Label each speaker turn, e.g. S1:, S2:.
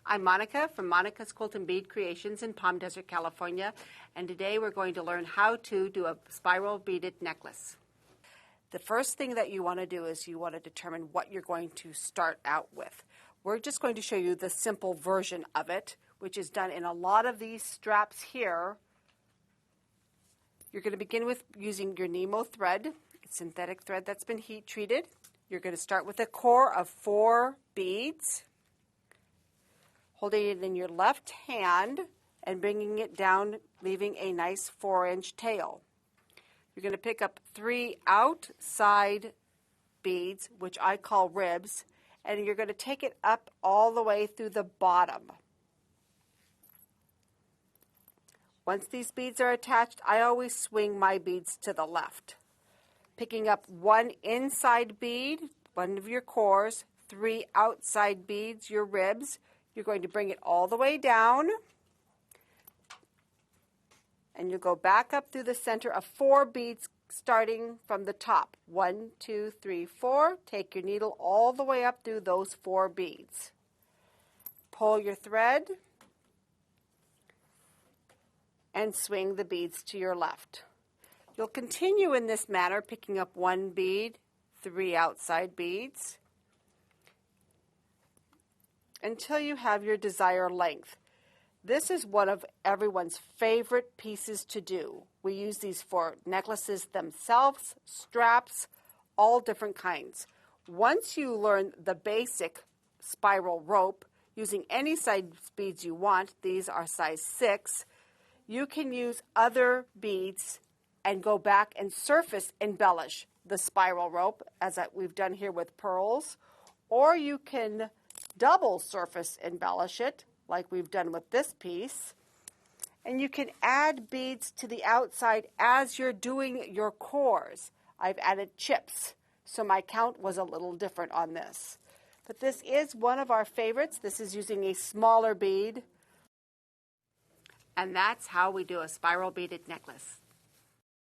S1: I'm Monica from Monica's Quilt and Bead Creations in Palm Desert, California, and today we're going to learn how to do a spiral beaded necklace. The first thing that you want to do is you want to determine what you're going to start out with. We're just going to show you the simple version of it, which is done in a lot of these straps here. You're going to begin with using your Nemo thread. It's synthetic thread that's been heat treated. You're going to start with a core of 4 beads, holding it in your left hand and bringing it down, leaving a nice 4-inch tail. You're going to pick up 3 outside beads, which I call ribs, and you're going to take it up all the way through the bottom. Once these beads are attached, I always swing my beads to the left. Picking up 1 inside bead, one of your cores, 3 outside beads, your ribs. You're going to bring it all the way down, and you'll go back up through the center of 4 beads starting from the top. 1, 2, 3, 4. Take your needle all the way up through those 4 beads. Pull your thread and swing the beads to your left. You'll continue in this manner, picking up 1 bead, 3 outside beads, until you have your desired length. This is one of everyone's favorite pieces to do. We use these for necklaces themselves, straps, all different kinds. Once you learn the basic spiral rope, using any size beads you want, these are size 6, you can use other beads and go back and surface embellish the spiral rope, as we've done here with pearls, or you can double surface embellish it, like we've done with this piece, and you can add beads to the outside as you're doing your cores. I've added chips, so my count was a little different on this. But this is one of our favorites. This is using a smaller bead, and that's how we do a spiral beaded necklace.